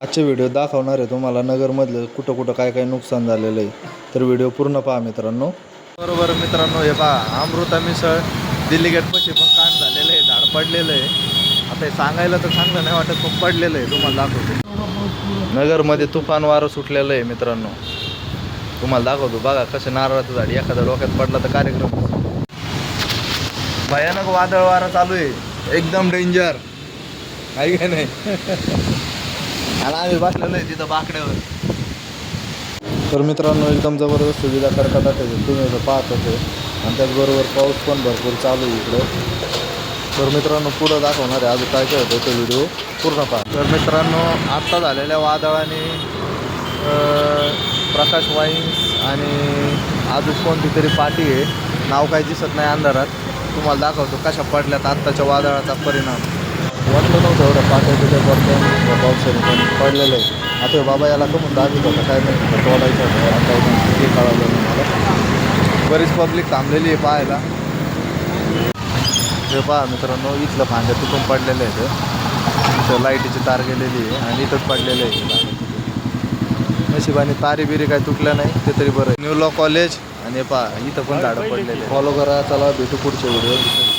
आजचे व्हिडिओ दाखवणार आहे तुम्हाला नगरमधलं कुठं कुठं काय काय नुकसान झालेलं आहे. तर व्हिडिओ पूर्ण पहा मित्रांनो. बरोबर मित्रांनो, हे पहा अमृता मिसळ दिल्ली गेटपाशी पण काम झालेलं आहे, झाड पडलेलं आहे. आता हे सांगायला तर चांगलं नाही वाटत, पण पडलेलं आहे. तुम्हाला दाखवतो नगरमध्ये तुफान वारं सुटलेलं आहे मित्रांनो. तुम्हाला दाखवतो बघा कसं नारळाचं झाड एखाद्या डोक्यात पडला तर कार्यक्रम. भयानक वादळ वारा चालू आहे, एकदम डेंजर आहे का नाही. आणि आम्ही बसलेलो आहे तिथं बाकड्यावर. तर मित्रांनो एकदम जबरदस्त सुविधा करतात तुम्ही असं पाहत होते. आणि त्याचबरोबर पाऊस पण भरपूर चालू आहे इकडं. तर मित्रांनो पुढं दाखवणार आहे अजून काय काय होतं तो व्हिडिओ पूर्ण पहा. तर मित्रांनो आत्ता झालेल्या वादळाने प्रकाश वाईन्स आणि अजून कोणती तरी पार्टी आहे, नाव काही दिसत नाही अंधारात. तुम्हाला दाखवतो कशा पडल्यात आत्ताच्या वादळाचा परिणाम. वाटलं नव्हतं एवढं पाठवतं त्या पडतं पावसाने पण पडलेलं आहे. आता बाबा याला कमून दाखवत होता काय नाही तोडायचं होतं, आता हे कळालं नाही मला. बरीच पब्लिक थांबलेली आहे पाहायला. हे पहा मित्रांनो इथलं फांद्या तुटून पडलेलं आहे. इथं लाईटीची तार गेलेली आहे आणि इथंच पडलेलं आहे. नशिबाने तारी बिरी काही तुटल्या नाही ते तरी बरं. न्यू लॉ कॉलेज आणि हे पहा इथं पण झाडं पडलेले. फॉलो करा, चला भेटू पुढच्या व्हिडिओ.